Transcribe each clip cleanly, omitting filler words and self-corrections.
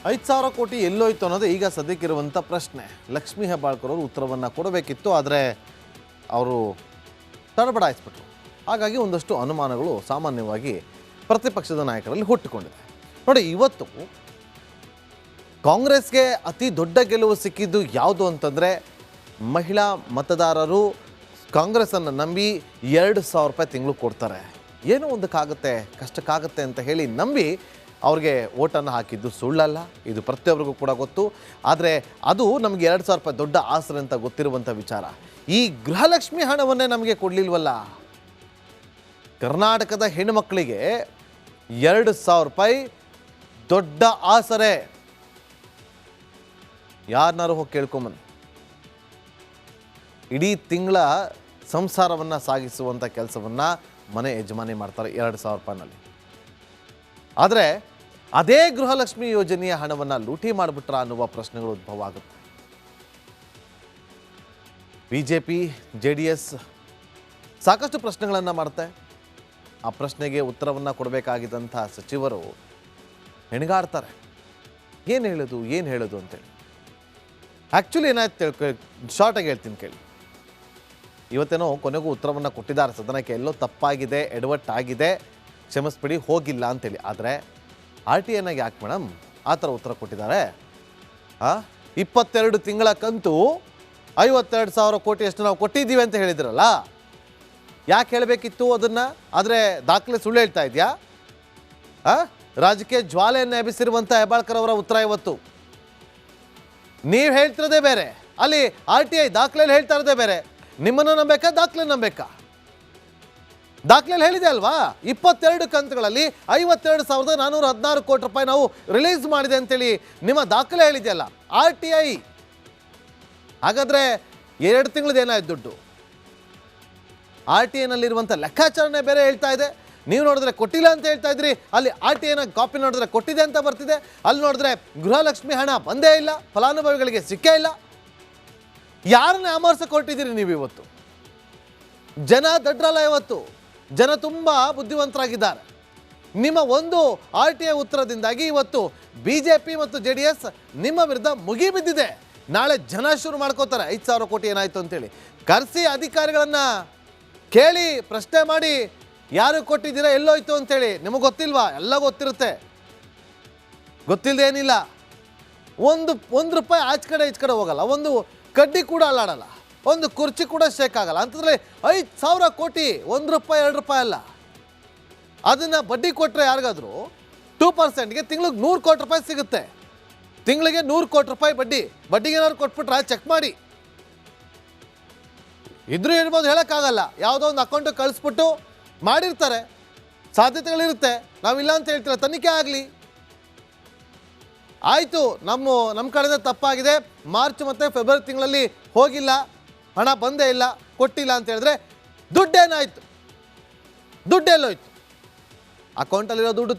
5,000 ಕೋಟಿ ಎಲ್ಲೋಯ್ತು ಅನ್ನೋದು ಈಗ ಸದ್ಯಕ್ಕಿರುವಂಥ ಪ್ರಶ್ನೆ. ಲಕ್ಷ್ಮೀ ಹೆಬ್ಬಾಳ್ಕರ್ ಅವರು ಉತ್ತರವನ್ನು ಕೊಡಬೇಕಿತ್ತು, ಆದರೆ ಅವರು ತಡಬಡಾಯಿಸ್ಬಿಟ್ರು. ಹಾಗಾಗಿ ಒಂದಷ್ಟು ಅನುಮಾನಗಳು ಸಾಮಾನ್ಯವಾಗಿ ಪ್ರತಿಪಕ್ಷದ ನಾಯಕರಲ್ಲಿ ಹುಟ್ಟಿಕೊಂಡಿದೆ. ನೋಡಿ, ಇವತ್ತು ಕಾಂಗ್ರೆಸ್ಗೆ ಅತಿ ದೊಡ್ಡ ಗೆಲುವು ಸಿಕ್ಕಿದ್ದು ಯಾವುದು ಅಂತಂದರೆ, ಮಹಿಳಾ ಮತದಾರರು ಕಾಂಗ್ರೆಸ್ಸನ್ನು ನಂಬಿ 2,000 ರೂಪಾಯಿ ತಿಂಗಳು ಕೊಡ್ತಾರೆ, ಏನೋ ಒಂದಕ್ಕಾಗುತ್ತೆ, ಕಷ್ಟಕ್ಕಾಗುತ್ತೆ ಅಂತ ಹೇಳಿ ನಂಬಿ ಅವ್ರಿಗೆ ಓಟನ್ನು ಹಾಕಿದ್ದು ಸುಳ್ಳಲ್ಲ. ಇದು ಪ್ರತಿಯೊಬ್ಬರಿಗೂ ಕೂಡ ಗೊತ್ತು. ಆದರೆ ಅದು ನಮಗೆ 2,000 ರೂಪಾಯಿ ದೊಡ್ಡ ಆಸರೆ ಅಂತ ಗೊತ್ತಿರುವಂಥ ವಿಚಾರ. ಈ ಗೃಹಲಕ್ಷ್ಮಿ ಹಣವನ್ನೇ ನಮಗೆ ಕೊಡಲಿಲ್ವಲ್ಲ. ಕರ್ನಾಟಕದ ಹೆಣ್ಣುಮಕ್ಕಳಿಗೆ 2,000 ರೂಪಾಯಿ ದೊಡ್ಡ ಆಸರೆ. ಯಾರನ್ನಾರು ಹೋಗಿ ಕೇಳ್ಕೊಂಬನ್ನಿ. ಇಡೀ ತಿಂಗಳ ಸಂಸಾರವನ್ನು ಸಾಗಿಸುವಂಥ ಕೆಲಸವನ್ನು ಮನೆ ಯಜಮಾನಿ ಮಾಡ್ತಾರೆ 2,000 ರೂಪಾಯಿನಲ್ಲಿ. ಆದರೆ ಅದೇ ಗೃಹಲಕ್ಷ್ಮಿ ಯೋಜನೆಯ ಹಣವನ್ನು ಲೂಟಿ ಮಾಡಿಬಿಟ್ರ ಅನ್ನುವ ಪ್ರಶ್ನೆಗಳು ಉದ್ಭವ ಆಗುತ್ತೆ. BJP JDS ಸಾಕಷ್ಟು ಪ್ರಶ್ನೆಗಳನ್ನು ಮಾಡುತ್ತೆ. ಆ ಪ್ರಶ್ನೆಗೆ ಉತ್ತರವನ್ನು ಕೊಡಬೇಕಾಗಿದ್ದಂಥ ಸಚಿವರು ಹೆಣಗಾಡ್ತಾರೆ. ಏನು ಹೇಳೋದು ಅಂತೇಳಿ. ಆ್ಯಕ್ಚುಲಿ ಏನಾಯ್ತು ಶಾರ್ಟಾಗಿ ಹೇಳ್ತೀನಿ ಕೇಳಿ. ಇವತ್ತೇನೋ ಕೊನೆಗೂ ಉತ್ತರವನ್ನು ಕೊಟ್ಟಿದ್ದಾರೆ ಸದನಕ್ಕೆ. ಎಲ್ಲೋ ತಪ್ಪಾಗಿದೆ, ಎಡವಟ್ಟಾಗಿದೆ, ಕ್ಷಮಿಸ್ಬಿಡಿ, ಹೋಗಿಲ್ಲ ಅಂತೇಳಿ. ಆದರೆ RTIನಾಗ ಯಾಕೆ ಮೇಡಮ್ ಆ ಥರ ಉತ್ತರ ಕೊಟ್ಟಿದ್ದಾರೆ? 22 ತಿಂಗಳ ಕಂತು 52,000 ಕೋಟಿ ಅಷ್ಟು ನಾವು ಕೊಟ್ಟಿದ್ದೀವಿ ಅಂತ ಹೇಳಿದ್ರಲ್ಲ, ಯಾಕೆ ಹೇಳಬೇಕಿತ್ತು ಅದನ್ನು? ಆದರೆ ದಾಖಲೆ ಸುಳ್ಳು ಹೇಳ್ತಾ ಇದೆಯಾ? ರಾಜಕೀಯ ಜ್ವಾಲೆಯನ್ನು ಎಬ್ಬಿಸಿರುವಂಥ ಹೆಬ್ಬಾಳ್ಕರ್ ಅವರ ಉತ್ತರ ಇವತ್ತು. ನೀವು ಹೇಳ್ತಿರೋದೇ ಬೇರೆ, ಅಲ್ಲಿ RTI ದಾಖಲೆಯಲ್ಲಿ ಹೇಳ್ತಾ ಇರೋದೇ ಬೇರೆ. ನಿಮ್ಮನ್ನು ನಂಬೇಕಾ, ದಾಖಲೆ ನಂಬೇಕಾ? ದಾಖಲೆಯಲ್ಲಿ ಹೇಳಿದೆ ಅಲ್ವಾ, 22 ಕಂತುಗಳಲ್ಲಿ 52,416 ಕೋಟಿ ರೂಪಾಯಿ ನಾವು ರಿಲೀಸ್ ಮಾಡಿದೆ ಅಂತೇಳಿ ನಿಮ್ಮ ದಾಖಲೆ ಹೇಳಿದೆಯಲ್ಲ RTI. ಹಾಗಾದರೆ 2 ತಿಂಗಳದ್ದು ಏನಾಯ್ತು ದುಡ್ಡು? RTIನಲ್ಲಿರುವಂಥ ಲೆಕ್ಕಾಚಾರನೇ ಬೇರೆ ಹೇಳ್ತಾ ಇದೆ. ನೀವು ನೋಡಿದ್ರೆ ಕೊಟ್ಟಿಲ್ಲ ಅಂತ ಹೇಳ್ತಾ ಇದ್ರಿ, ಅಲ್ಲಿ RTIನ ಕಾಪಿ ನೋಡಿದ್ರೆ ಕೊಟ್ಟಿದೆ ಅಂತ ಬರ್ತಿದೆ. ಅಲ್ಲಿ ನೋಡಿದ್ರೆ ಗೃಹಲಕ್ಷ್ಮಿ ಹಣ ಬಂದೇ ಇಲ್ಲ, ಫಲಾನುಭವಿಗಳಿಗೆ ಸಿಕ್ಕೇ ಇಲ್ಲ. ಯಾರನ್ನ ಅಮರ್ಸ ಕೊಟ್ಟಿದ್ದೀರಿ ನೀವು ಇವತ್ತು? ಜನ ದಡ್ರಲ್ಲ. ಇವತ್ತು ಜನ ತುಂಬ ಬುದ್ಧಿವಂತರಾಗಿದ್ದಾರೆ. ನಿಮ್ಮ ಒಂದು RTI ಉತ್ತರದಿಂದಾಗಿ ಇವತ್ತು BJP ಮತ್ತು JDS ನಿಮ್ಮ ವಿರುದ್ಧ ಮುಗಿಬಿದ್ದಿದೆ. ನಾಳೆ ಜನ ಶುರು ಮಾಡ್ಕೋತಾರೆ 5,000 ಕೋಟಿ ಏನಾಯಿತು ಅಂತೇಳಿ. ಕರೆಸಿ ಅಧಿಕಾರಿಗಳನ್ನು ಕೇಳಿ ಪ್ರಶ್ನೆ ಮಾಡಿ, ಯಾರು ಕೊಟ್ಟಿದ್ದೀರಾ, ಎಲ್ಲೋಯ್ತು ಅಂತೇಳಿ. ನಿಮಗೆ ಗೊತ್ತಿಲ್ವಾ? ಎಲ್ಲ ಗೊತ್ತಿರುತ್ತೆ, ಗೊತ್ತಿಲ್ಲದೆ ಏನಿಲ್ಲ. ಒಂದು ರೂಪಾಯಿ ಆಚೆ ಕಡೆ ಈಚೆ ಕಡೆ ಹೋಗಲ್ಲ, ಒಂದು ಕಡ್ಡಿ ಕೂಡ ಅಲ್ಲಾಡಲ್ಲ, ಒಂದು ಕುರ್ಚಿ ಕೂಡ ಶೇಕ್ ಆಗಲ್ಲ. ಅಂತಂದರೆ 5,000 ಕೋಟಿ 1 ರೂಪಾಯಿ 2 ರೂಪಾಯಿ ಅಲ್ಲ. ಅದನ್ನು ಬಡ್ಡಿ ಕೊಟ್ಟರೆ ಯಾರಿಗಾದರೂ 2%ಗೆ ತಿಂಗಳಿಗೆ 100 ಕೋಟಿ ರೂಪಾಯಿ ಸಿಗುತ್ತೆ. ತಿಂಗಳಿಗೆ 100 ಕೋಟಿ ರೂಪಾಯಿ ಬಡ್ಡಿಗೆ ಏನಾದ್ರು ಕೊಟ್ಬಿಟ್ರೆ ಚೆಕ್ ಮಾಡಿ. ಇದ್ರೂ ಇರ್ಬೋದು, ಹೇಳೋಕ್ಕಾಗಲ್ಲ. ಯಾವುದೋ ಒಂದು ಅಕೌಂಟಿಗೆ ಕಳಿಸ್ಬಿಟ್ಟು ಮಾಡಿರ್ತಾರೆ, ಸಾಧ್ಯತೆಗಳಿರುತ್ತೆ. ನಾವಿಲ್ಲ ಅಂತ ಹೇಳ್ತೀರ, ತನಿಖೆ ಆಗಲಿ. ಆಯಿತು, ನಮ್ಮ ಕಡೆಯಿಂದ ತಪ್ಪಾಗಿದೆ, ಮಾರ್ಚ್ ಮತ್ತು ಫೆಬ್ರವರಿ ತಿಂಗಳಲ್ಲಿ ಹೋಗಿಲ್ಲ, ಹಣ ಬಂದೇ ಇಲ್ಲ, ಕೊಟ್ಟಿಲ್ಲ ಅಂತ ಹೇಳಿದ್ರೆ ದುಡ್ಡೇನಾಯಿತು? ದುಡ್ಡೆಲ್ಲೋಯ್ತು? ಅಕೌಂಟಲ್ಲಿರೋ ದುಡ್ಡು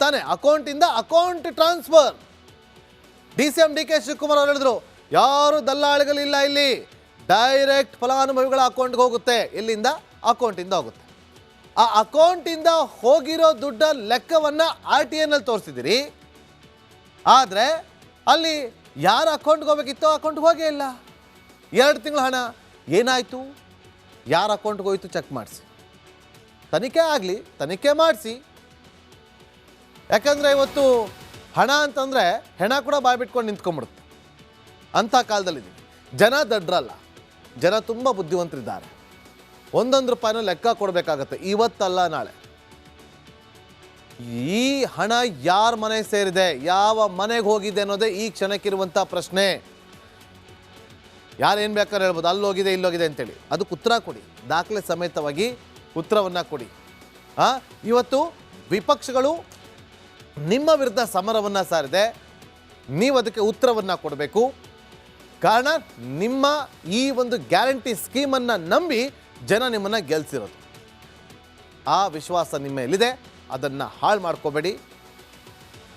ತಾನೇ, ಅಕೌಂಟಿಂದ account transfer. DCM DK Shivakumar ಅವರು ಹೇಳಿದ್ರು, ಯಾರು ದಲ್ಲಾಳಿಗಳಿಲ್ಲ ಇಲ್ಲಿ, ಡೈರೆಕ್ಟ್ ಫಲಾನುಭವಿಗಳ ಅಕೌಂಟ್ಗೆ ಹೋಗುತ್ತೆ. ಎಲ್ಲಿಂದ? ಅಕೌಂಟಿಂದ ಹೋಗುತ್ತೆ. ಆ ಅಕೌಂಟಿಂದ ಹೋಗಿರೋ ದುಡ್ಡ ಲೆಕ್ಕವನ್ನು RTIನಲ್ಲಿ ತೋರಿಸಿದಿರಿ. ಆದರೆ ಅಲ್ಲಿ ಯಾರ ಅಕೌಂಟ್ಗೆ ಹೋಗಬೇಕಿತ್ತೋ ಅಕೌಂಟ್ಗೆ ಹೋಗೇ ಇಲ್ಲ. 2 ತಿಂಗಳ ಹಣ ಏನಾಯಿತು, ಯಾರ ಅಕೌಂಟ್ಗೆ ಹೋಯಿತು ಚೆಕ್ ಮಾಡಿಸಿ, ತನಿಖೆ ಆಗಲಿ, ತನಿಖೆ ಮಾಡಿಸಿ. ಯಾಕಂದರೆ ಇವತ್ತು ಹಣ ಅಂತಂದರೆ ಹೆಣ ಕೂಡ ಬಾಯ್ಬಿಟ್ಕೊಂಡು ನಿಂತ್ಕೊಂಡ್ಬಿಡುತ್ತೆ. ಅಂಥ ಕಾಲದಲ್ಲಿದ್ದೀವಿ. ಜನ ದಡ್ರಲ್ಲ, ಜನ ತುಂಬ ಬುದ್ಧಿವಂತರಿದ್ದಾರೆ. 1 ರೂಪಾಯಿನೂ ಲೆಕ್ಕ ಕೊಡಬೇಕಾಗತ್ತೆ, ಇವತ್ತಲ್ಲ ನಾಳೆ. ಈ ಹಣ ಯಾರ ಮನೆಗೆ ಸೇರಿದೆ, ಯಾವ ಮನೆಗೆ ಹೋಗಿದೆ ಅನ್ನೋದೇ ಈ ಕ್ಷಣಕ್ಕಿರುವಂಥ ಪ್ರಶ್ನೆ. ಯಾರೇನು ಬೇಕಾದ್ರೆ ಹೇಳ್ಬೋದು, ಅಲ್ಲೋಗಿದೆ ಇಲ್ಲೋಗಿದೆ ಅಂತೇಳಿ. ಅದಕ್ಕೆ ಉತ್ತರ ಕೊಡಿ, ದಾಖಲೆ ಸಮೇತವಾಗಿ ಉತ್ತರವನ್ನು ಕೊಡಿ. ಇವತ್ತು ವಿಪಕ್ಷಗಳು ನಿಮ್ಮ ವಿರುದ್ಧ ಸಮರವನ್ನು ಸಾರಿದೆ, ನೀವು ಅದಕ್ಕೆ ಉತ್ತರವನ್ನು ಕೊಡಬೇಕು. ಕಾರಣ, ನಿಮ್ಮ ಈ ಒಂದು ಗ್ಯಾರಂಟಿ ಸ್ಕೀಮನ್ನು ನಂಬಿ ಜನ ನಿಮ್ಮನ್ನು ಗೆಲ್ಲಿಸಿರೋದು. ಆ ವಿಶ್ವಾಸ ನಿಮ್ಮ ಮೇಲಿದೆ, ಅದನ್ನು ಹಾಳು ಮಾಡ್ಕೋಬೇಡಿ.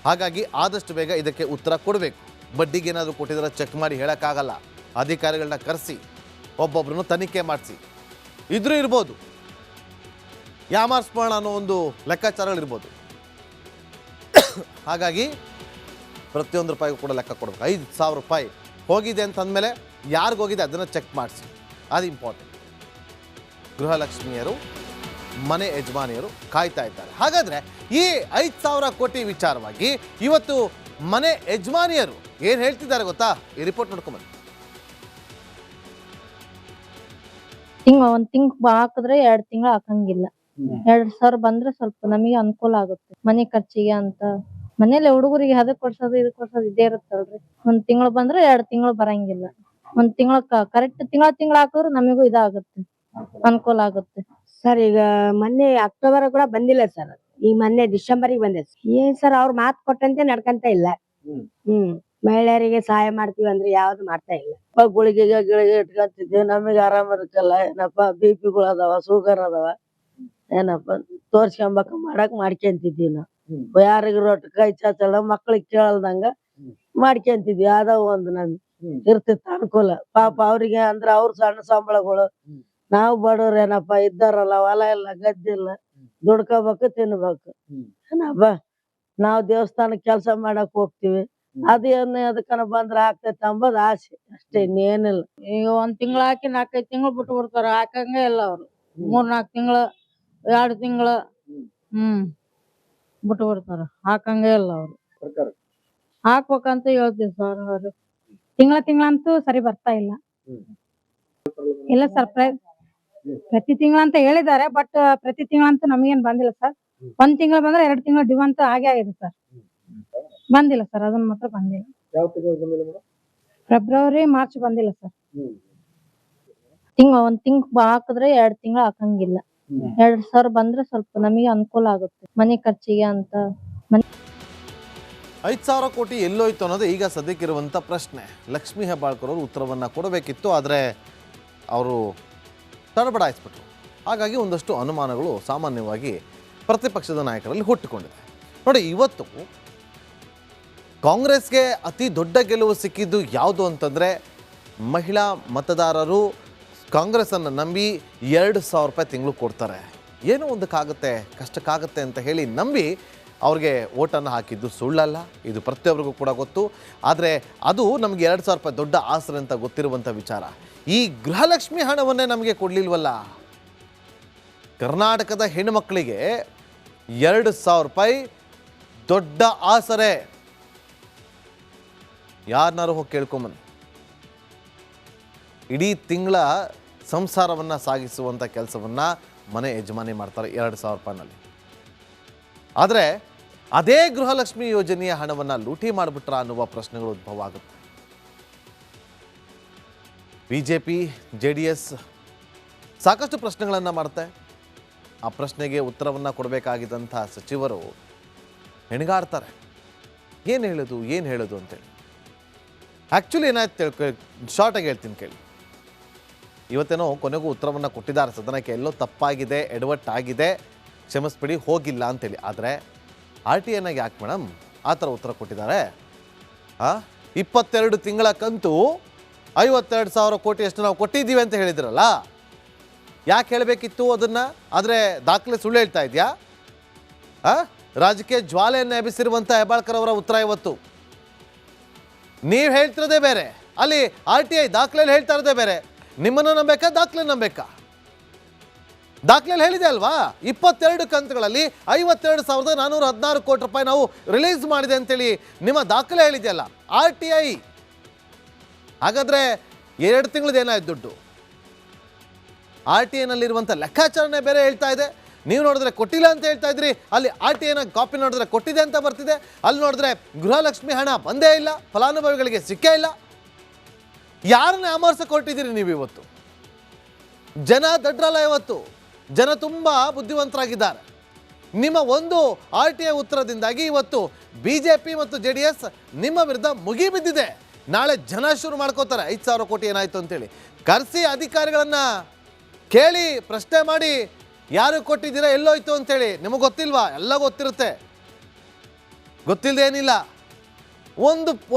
ಹಾಗಾಗಿ ಆದಷ್ಟು ಬೇಗ ಇದಕ್ಕೆ ಉತ್ತರ ಕೊಡಬೇಕು. ಬಡ್ಡಿಗೆ ಏನಾದರೂ ಕೊಟ್ಟಿದ್ರೆ ಚೆಕ್ ಮಾಡಿ ಹೇಳೋಕ್ಕಾಗಲ್ಲ. ಅಧಿಕಾರಿಗಳನ್ನ ಕರೆಸಿ ಒಬ್ಬೊಬ್ಬರನ್ನು ತನಿಖೆ ಮಾಡಿಸಿ. ಇದ್ರೂ ಇರ್ಬೋದು, ಯಾಮಾರಿಸ್ಬೋಣ ಅನ್ನೋ ಒಂದು ಲೆಕ್ಕಾಚಾರಗಳಿರ್ಬೋದು. ಹಾಗಾಗಿ ಪ್ರತಿಯೊಂದು ರೂಪಾಯಿಗೂ ಕೂಡ ಲೆಕ್ಕ ಕೊಡಬೇಕು. 5,000 ರೂಪಾಯಿ ಹೋಗಿದೆ ಅಂತಂದಮೇಲೆ ಯಾರಿಗೋಗಿದೆ ಅದನ್ನು ಚೆಕ್ ಮಾಡಿಸಿ, ಅದು ಇಂಪಾರ್ಟೆಂಟ್. ಗೃಹಲಕ್ಷ್ಮಿಯರು, ಮನೆ ಯಜಮಾನಿಯರು ಕಾಯ್ತಾ ಇದ್ದಾರೆ. ಹಾಗಾದರೆ ಈ 5,000 ಕೋಟಿ ವಿಚಾರವಾಗಿ ಇವತ್ತು ಮನೆ ಯಜಮಾನಿಯರು ಏನು ಹೇಳ್ತಿದ್ದಾರೆ ಗೊತ್ತಾ? ಈ ರಿಪೋರ್ಟ್ ನೋಡ್ಕೊಂಬನ್ನಿ. ಒಂದ್ ತಿಂಗ್ ಹಾಕಿದ್ರೆ 2 ತಿಂಗಳು ಹಾಕಂಗಿಲ್ಲ. 2,000 ಬಂದ್ರೆ ಸ್ವಲ್ಪ ನಮಗೆ ಅನುಕೂಲ ಆಗುತ್ತೆ ಮನೆ ಖರ್ಚಿಗೆ ಅಂತ. ಮನೇಲಿ ಹುಡುಗರಿಗೆ ಅದಕ್ಕೆ ಕೊಡ್ಸೋದು ಇದಕ್ಕೆ ಕೊಡ್ಸೋದು ಇದೇ ಇರುತ್ತಲ್ರಿ. ಒಂದ್ ತಿಂಗಳು ಬಂದ್ರೆ 2 ತಿಂಗಳು ಬರಂಗಿಲ್ಲ. ಒಂದ್ ತಿಂಗಳ ಕರೆಕ್ಟ್ ತಿಂಗಳ ಹಾಕಿದ್ರೆ ನಮಗೂ ಇದಾಗುತ್ತೆ, ಅನುಕೂಲ ಆಗುತ್ತೆ. ಸರ್ ಈಗ ಮೊನ್ನೆ ಅಕ್ಟೋಬರ್ ಕೂಡ ಬಂದಿಲ್ಲ ಸರ್, ಈಗ ಮೊನ್ನೆ ಡಿಸೆಂಬರ್ಗೆ ಬಂದಿದೆ. ಏನ್ ಸರ್ ಅವ್ರು ಮಾತು ಕೊಟ್ಟಂತೆ ನಡ್ಕಂತ ಇಲ್ಲ. ಮಹಿಳೆಯರಿಗೆ ಸಹಾಯ ಮಾಡ್ತೀವಿ ಅಂದ್ರೆ ಯಾವ್ದು ಮಾಡ್ತಾ ಇಲ್ಲ. ಗುಳಿಗೆ ಇಟ್ಕೊಂತಿದ್ವಿ, ನಮಗೆ ಆರಾಮ ಇರಕ್ಕಲ್ಲ ಏನಪ್ಪ, BP ಗಳು ಅದಾವ, ಶುಗರ್ ಅದಾವ, ಏನಪ್ಪ ತೋರ್ಸ್ಕೊಂಬಕ ಮಾಡ್ಕೊಂತಿದ್ವಿ ನಾವು. ಯಾರಿಗ ರೊಟ್ಟ ಕೈ ಚಾಚಲ್ಲ, ಮಕ್ಳಿಗೆ ಕೇಳಲ್ದಂಗ ಮಾಡ್ಕೊಂತಿದ್ವಿ. ಅದಾವ ಒಂದು ನಮ್ಗೆ ಇರ್ತಿತ್ತು ಅನುಕೂಲ. ಪಾಪ ಅವ್ರಿಗೆ ಅಂದ್ರ ಅವ್ರ ಸಣ್ಣ ಸಂಬಳಗಳು, ನಾವು ಬಡವ್ರ ಏನಪ್ಪ ಇದ್ದಾರಲ್ಲ, ಹೊಲ ಇಲ್ಲ ಗದ್ದೆ ಇಲ್ಲ, ದುಡ್ಕೋಬೇಕು ತಿನ್ಬೇಕು ಏನಪ್ಪ. ನಾವ್ ದೇವಸ್ಥಾನಕ್ ಕೆಲ್ಸ ಮಾಡಕ್ ಹೋಗ್ತಿವಿ, ಅದೇನ್ ಅದಕ್ಕನ ಬಂದ್ರ ಆಗ್ತೈತಿ ಅಂಬದ್ ಆಸೆ ಅಷ್ಟೇ, ಇನ್ನೇನಿಲ್ಲ. ಈಗ 1 ತಿಂಗಳು ಹಾಕಿ 4-5 ತಿಂಗಳು ಬಿಟ್ಟು ಬಿಡ್ತಾರ, ಹಾಕಂಗೆ ಇಲ್ಲ ಅವ್ರು. 3-4 ತಿಂಗಳು 2 ತಿಂಗಳು ಬಿಟ್ಟು ಬಿಡ್ತಾರ, ಹಾಕಂಗೆ ಇಲ್ಲ ಅವ್ರು. ಹಾಕ್ಬೇಕಂತ ಹೇಳ್ತೀವಿ ಸರ್. ಅವ್ರು ತಿಂಗಳಂತೂ ಸರಿ ಬರ್ತಾ ಇಲ್ಲ. ಇಲ್ಲ ಸರ್, ಪ್ರತಿ ತಿಂಗಳಂತ ಹೇಳಿದ್ದಾರೆ, ಬಟ್ ಪ್ರತಿ ತಿಂಗಳಂತೂ ನಮಗೇನ್ ಬಂದಿಲ್ಲ ಸರ್. 1 ತಿಂಗಳು ಬಂದ್ರೆ 2 ತಿಂಗಳು ಡ್ಯೂ ಅಂತ ಆಗೇ ಆಗಿದೆ ಸರ್. ಬಂದಿಲ್ಲ ಸರ್, ಅದನ್ನ ಮಾತ್ರ ಬಂದಿಲ್ಲ. ಫೆಬ್ರವರಿ ಮಾರ್ಚ್ ಬಂದಿಲ್ಲ ಸರ್. ಒಂದ್ ತಿಂಗ್ ಹಾಕಿದ್ರೆ 2 ತಿಂಗಳು ಹಾಕಂಗಿಲ್ಲ. 2,000 ಬಂದ್ರೆ ಸ್ವಲ್ಪ ನಮಗೆ ಅನುಕೂಲ ಆಗುತ್ತೆ ಮನೆ ಖರ್ಚಿಗೆ ಅಂತ. 5,000 ಕೋಟಿ ಎಲ್ಲೋಯ್ತು ಅನ್ನೋದು ಈಗ ಸದ್ಯಕ್ಕಿರುವಂಥ ಪ್ರಶ್ನೆ. ಲಕ್ಷ್ಮೀ ಹೆಬ್ಬಾಳ್ಕರ್ ಅವರು ಉತ್ತರವನ್ನು ಕೊಡಬೇಕಿತ್ತು, ಆದರೆ ಅವರು ತಡಬಡಾಯಿಸ್ಬಿಟ್ರು. ಹಾಗಾಗಿ ಒಂದಷ್ಟು ಅನುಮಾನಗಳು ಸಾಮಾನ್ಯವಾಗಿ ಪ್ರತಿಪಕ್ಷದ ನಾಯಕರಲ್ಲಿ ಹುಟ್ಟಿಕೊಂಡಿದೆ. ನೋಡಿ, ಇವತ್ತು ಕಾಂಗ್ರೆಸ್ಗೆ ಅತಿ ದೊಡ್ಡ ಗೆಲುವು ಸಿಕ್ಕಿದ್ದು ಯಾವುದು ಅಂತಂದರೆ, ಮಹಿಳಾ ಮತದಾರರು ಕಾಂಗ್ರೆಸ್ಸನ್ನು ನಂಬಿ 2,000 ರೂಪಾಯಿ ತಿಂಗಳು ಕೊಡ್ತಾರೆ, ಏನೋ ಒಂದಕ್ಕಾಗುತ್ತೆ, ಕಷ್ಟಕ್ಕಾಗುತ್ತೆ ಅಂತ ಹೇಳಿ ನಂಬಿ ಅವ್ರಿಗೆ ಓಟನ್ನು ಹಾಕಿದ್ದು ಸುಳ್ಳಲ್ಲ, ಇದು ಪ್ರತಿಯೊಬ್ಬರಿಗೂ ಕೂಡ ಗೊತ್ತು. ಆದರೆ ಅದು ನಮಗೆ 2,000 ರೂಪಾಯಿ ದೊಡ್ಡ ಆಸರೆ ಅಂತ ಗೊತ್ತಿರುವಂಥ ವಿಚಾರ. ಈ ಗೃಹಲಕ್ಷ್ಮಿ ಹಣವನ್ನೇ ನಮಗೆ ಕೊಡಲಿಲ್ವಲ್ಲ. ಕರ್ನಾಟಕದ ಹೆಣ್ಣುಮಕ್ಕಳಿಗೆ 2,000 ರೂಪಾಯಿ ದೊಡ್ಡ ಆಸರೆ. ಯಾರನ್ನಾರು ಹೋಗಿ ಕೇಳ್ಕೊಂಬನ್ನಿ. ಇಡೀ ತಿಂಗಳ ಸಂಸಾರವನ್ನು ಸಾಗಿಸುವಂಥ ಕೆಲಸವನ್ನು ಮನೆ ಯಜಮಾನಿ ಮಾಡ್ತಾರೆ 2,000 ರೂಪಾಯಿನಲ್ಲಿ. ಆದರೆ ಅದೇ ಗೃಹಲಕ್ಷ್ಮಿ ಯೋಜನೆಯ ಹಣವನ್ನು ಲೂಟಿ ಮಾಡಿಬಿಟ್ರ ಅನ್ನುವ ಪ್ರಶ್ನೆಗಳು ಉದ್ಭವ ಆಗುತ್ತೆ. BJP JDS ಸಾಕಷ್ಟು ಪ್ರಶ್ನೆಗಳನ್ನು ಮಾಡುತ್ತೆ. ಆ ಪ್ರಶ್ನೆಗೆ ಉತ್ತರವನ್ನು ಕೊಡಬೇಕಾಗಿದ್ದಂಥ ಸಚಿವರು ಹೆಣಗಾಡ್ತಾರೆ, ಏನು ಹೇಳೋದು ಅಂತೇಳಿ. ಆ್ಯಕ್ಚುಲಿ ಏನಾಯ್ತು ಶಾರ್ಟಾಗಿ ಹೇಳ್ತೀನಿ ಕೇಳಿ. ಇವತ್ತೇನೋ ಕೊನೆಗೂ ಉತ್ತರವನ್ನು ಕೊಟ್ಟಿದ್ದಾರೆ ಸದನಕ್ಕೆ, ಎಲ್ಲೋ ತಪ್ಪಾಗಿದೆ, ಎಡವಟ್ಟಾಗಿದೆ, ಕ್ಷಮಿಸ್ಬಿಡಿ, ಹೋಗಿಲ್ಲ ಅಂತೇಳಿ. ಆದರೆ RTIನಾಗ ಯಾಕೆ ಮೇಡಮ್ ಆ ಥರ ಉತ್ತರ ಕೊಟ್ಟಿದ್ದಾರೆ? 22 ತಿಂಗಳ ಕಂತು 52,000 ಕೋಟಿ ಅಷ್ಟು ನಾವು ಕೊಟ್ಟಿದ್ದೀವಿ ಅಂತ ಹೇಳಿದ್ರಲ್ಲ, ಯಾಕೆ ಹೇಳಬೇಕಿತ್ತು ಅದನ್ನು? ಆದರೆ ದಾಖಲೆ ಸುಳ್ಳು ಹೇಳ್ತಾ ಇದೆಯಾ? ರಾಜಕೀಯ ಜ್ವಾಲೆಯನ್ನು ಎಬ್ಬಿಸಿರುವಂಥ ಹೆಬ್ಬಾಳ್ಕರ್ ಅವರ ಉತ್ತರ ಇವತ್ತು. ನೀವು ಹೇಳ್ತಿರೋದೇ ಬೇರೆ, ಅಲ್ಲಿ RTI ದಾಖಲೆಯಲ್ಲಿ ಹೇಳ್ತಾ ಇರೋದೇ ಬೇರೆ. ನಿಮ್ಮನ್ನು ನಂಬೇಕಾ, ದಾಖಲೆ ನಂಬೇಕಾ? ದಾಖಲೆಯಲ್ಲಿ ಹೇಳಿದೆ ಅಲ್ವಾ, 22 ಕಂತುಗಳಲ್ಲಿ 52,416 ಕೋಟಿ ರೂಪಾಯಿ ನಾವು ರಿಲೀಸ್ ಮಾಡಿದೆ ಅಂತೇಳಿ ನಿಮ್ಮ ದಾಖಲೆ ಹೇಳಿದೆಯಲ್ಲ RTI. ಹಾಗಾದರೆ 2 ತಿಂಗಳದ್ದು ಏನಾಯ್ತು ದುಡ್ಡು? RTIನಲ್ಲಿರುವಂಥ ಲೆಕ್ಕಾಚಾರನೆ ಬೇರೆ ಹೇಳ್ತಾ ಇದೆ. ನೀವು ನೋಡಿದ್ರೆ ಕೊಟ್ಟಿಲ್ಲ ಅಂತ ಹೇಳ್ತಾ ಇದ್ರಿ, ಅಲ್ಲಿ RTIನ ಕಾಪಿ ನೋಡಿದ್ರೆ ಕೊಟ್ಟಿದೆ ಅಂತ ಬರ್ತಿದೆ. ಅಲ್ಲಿ ನೋಡಿದ್ರೆ ಗೃಹಲಕ್ಷ್ಮಿ ಹಣ ಬಂದೇ ಇಲ್ಲ, ಫಲಾನುಭವಿಗಳಿಗೆ ಸಿಕ್ಕೇ ಇಲ್ಲ. ಯಾರನ್ನ ಅಮರ್ಸಕ್ಕೆ ಹೊರಟಿದ್ದೀರಿ ನೀವು ಇವತ್ತು? ಜನ ದಡ್ರಲ್ಲ, ಇವತ್ತು ಜನ ತುಂಬ ಬುದ್ಧಿವಂತರಾಗಿದ್ದಾರೆ. ನಿಮ್ಮ ಒಂದು RTI ಉತ್ತರದಿಂದಾಗಿ ಇವತ್ತು BJP ಮತ್ತು JDS ನಿಮ್ಮ ವಿರುದ್ಧ ಮುಗಿಬಿದ್ದಿದೆ. ನಾಳೆ ಜನ ಶುರು ಮಾಡ್ಕೋತಾರೆ 5,000 ಕೋಟಿ ಏನಾಯಿತು ಅಂತೇಳಿ. ಕರೆಸಿ ಅಧಿಕಾರಿಗಳನ್ನು ಕೇಳಿ ಪ್ರಶ್ನೆ ಮಾಡಿ, ಯಾರು ಕೊಟ್ಟಿದ್ದೀರಾ, ಎಲ್ಲೋಯ್ತು ಅಂತೇಳಿ. ನಿಮಗೆ ಗೊತ್ತಿಲ್ವಾ? ಎಲ್ಲ ಗೊತ್ತಿರುತ್ತೆ, ಗೊತ್ತಿಲ್ಲದೇನಿಲ್ಲ.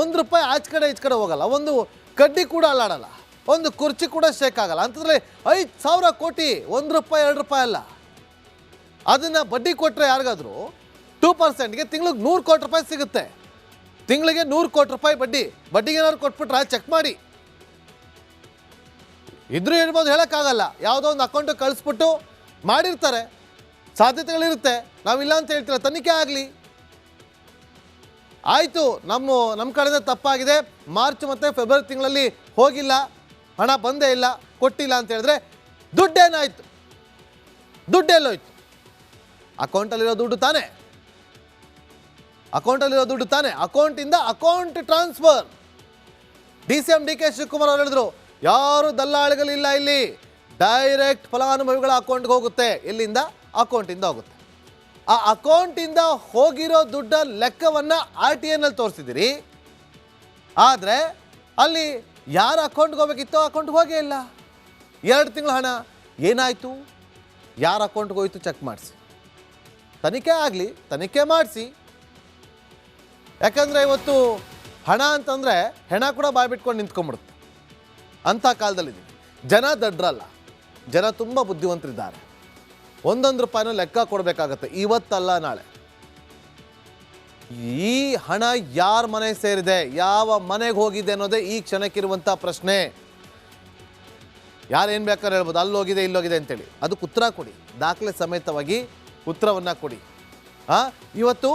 ಒಂದು ರೂಪಾಯಿ ಆಚೆ ಕಡೆ ಈಚೆ ಕಡೆ ಹೋಗಲ್ಲ, ಒಂದು ಕಡ್ಡಿ ಕೂಡ ಅಲ್ಲಾಡಲ್ಲ, ಒಂದು ಕುರ್ಚಿ ಕೂಡ ಶೇಕ್ ಆಗಲ್ಲ. ಅಂತಂದರೆ 5,000 ಕೋಟಿ 1 ರೂಪಾಯಿ 2 ರೂಪಾಯಿ ಅಲ್ಲ. ಅದನ್ನು ಬಡ್ಡಿ ಕೊಟ್ಟರೆ ಯಾರಿಗಾದರೂ 2%ಗೆ ತಿಂಗಳಿಗೆ 100 ಕೋಟಿ ರೂಪಾಯಿ ಸಿಗುತ್ತೆ. ತಿಂಗಳಿಗೆ 100 ಕೋಟಿ ರೂಪಾಯಿ ಬಡ್ಡಿಗೆ ಏನಾದ್ರು ಕೊಟ್ಬಿಟ್ರೆ ಚೆಕ್ ಮಾಡಿ. ಇದ್ರೂ ಇರ್ಬೋದು, ಹೇಳೋಕ್ಕಾಗಲ್ಲ. ಯಾವುದೋ ಒಂದು ಅಕೌಂಟಿಗೆ ಕಳಿಸ್ಬಿಟ್ಟು ಮಾಡಿರ್ತಾರೆ, ಸಾಧ್ಯತೆಗಳಿರುತ್ತೆ. ನಾವಿಲ್ಲ ಅಂತ ಹೇಳ್ತೀರ, ತನಿಖೆ ಆಗಲಿ. ಆಯಿತು, ನಮ್ಮ ಕಡೆಯಿಂದ ತಪ್ಪಾಗಿದೆ, ಮಾರ್ಚ್ ಮತ್ತು ಫೆಬ್ರವರಿ ತಿಂಗಳಲ್ಲಿ ಹೋಗಿಲ್ಲ, ಹಣ ಬಂದೇ ಇಲ್ಲ, ಕೊಟ್ಟಿಲ್ಲ ಅಂತ ಹೇಳಿದ್ರೆ ದುಡ್ಡೇನಾಯಿತು? ದುಡ್ಡೆಲ್ಲೋಯ್ತು? ಅಕೌಂಟಲ್ಲಿರೋ ದುಡ್ಡು ತಾನೇ, ಅಕೌಂಟಿಂದ account transfer. DCM DK Shivakumar ಅವರು ಹೇಳಿದ್ರು, ಯಾರು ದಲ್ಲಾಳಿಗಳಿಲ್ಲ ಇಲ್ಲಿ, ಡೈರೆಕ್ಟ್ ಫಲಾನುಭವಿಗಳ ಅಕೌಂಟ್ಗೆ ಹೋಗುತ್ತೆ. ಎಲ್ಲಿಂದ? ಅಕೌಂಟಿಂದ ಹೋಗುತ್ತೆ. ಆ ಅಕೌಂಟಿಂದ ಹೋಗಿರೋ ದುಡ್ಡ ಲೆಕ್ಕವನ್ನು RTI ನಲ್ಲಿ ತೋರಿಸಿದಿರಿ. ಆದರೆ ಅಲ್ಲಿ ಯಾರ ಅಕೌಂಟ್ಗೆ ಹೋಗ್ಬೇಕಿತ್ತೋ ಅಕೌಂಟ್ಗೆ ಹೋಗೇ ಇಲ್ಲ. 2 ತಿಂಗಳ ಹಣ ಏನಾಯಿತು? ಯಾರ ಅಕೌಂಟ್ಗೆ ಹೋಯ್ತು ಚೆಕ್ ಮಾಡಿಸಿ, ತನಿಖೆ ಆಗಲಿ, ತನಿಖೆ ಮಾಡಿಸಿ. ಯಾಕಂದರೆ ಇವತ್ತು ಹಣ ಅಂತಂದರೆ ಹೆಣ ಕೂಡ ಬಾಯಿ ಬಿಟ್ಕೊಂಡು ನಿಂತ್ಕೊಂಡ್ಬಿಡುತ್ತೆ. ಅಂಥ ಕಾಲದಲ್ಲಿದ್ದೀವಿ. ಜನ ದಡ್ರಲ್ಲ, ಜನ ತುಂಬ ಬುದ್ಧಿವಂತರಿದ್ದಾರೆ. 1 ರೂಪಾಯಿನೂ ಲೆಕ್ಕ ಕೊಡಬೇಕಾಗತ್ತೆ, ಇವತ್ತಲ್ಲ ನಾಳೆ. ಈ ಹಣ ಯಾರ ಮನೆ ಸೇರಿದೆ, ಯಾವ ಮನೆಗೆ ಹೋಗಿದೆ ಅನ್ನೋದೇ ಈ ಕ್ಷಣಕ್ಕಿರುವಂಥ ಪ್ರಶ್ನೆ. ಯಾರೇನು ಬೇಕಾದ್ರೆ ಹೇಳ್ಬೋದು, ಅಲ್ಲೋಗಿದೆ ಇಲ್ಲೋಗಿದೆ ಅಂತೇಳಿ. ಅದಕ್ಕೆ ಉತ್ತರ ಕೊಡಿ, ದಾಖಲೆ ಸಮೇತವಾಗಿ ಉತ್ತರವನ್ನು ಕೊಡಿ. ಇವತ್ತು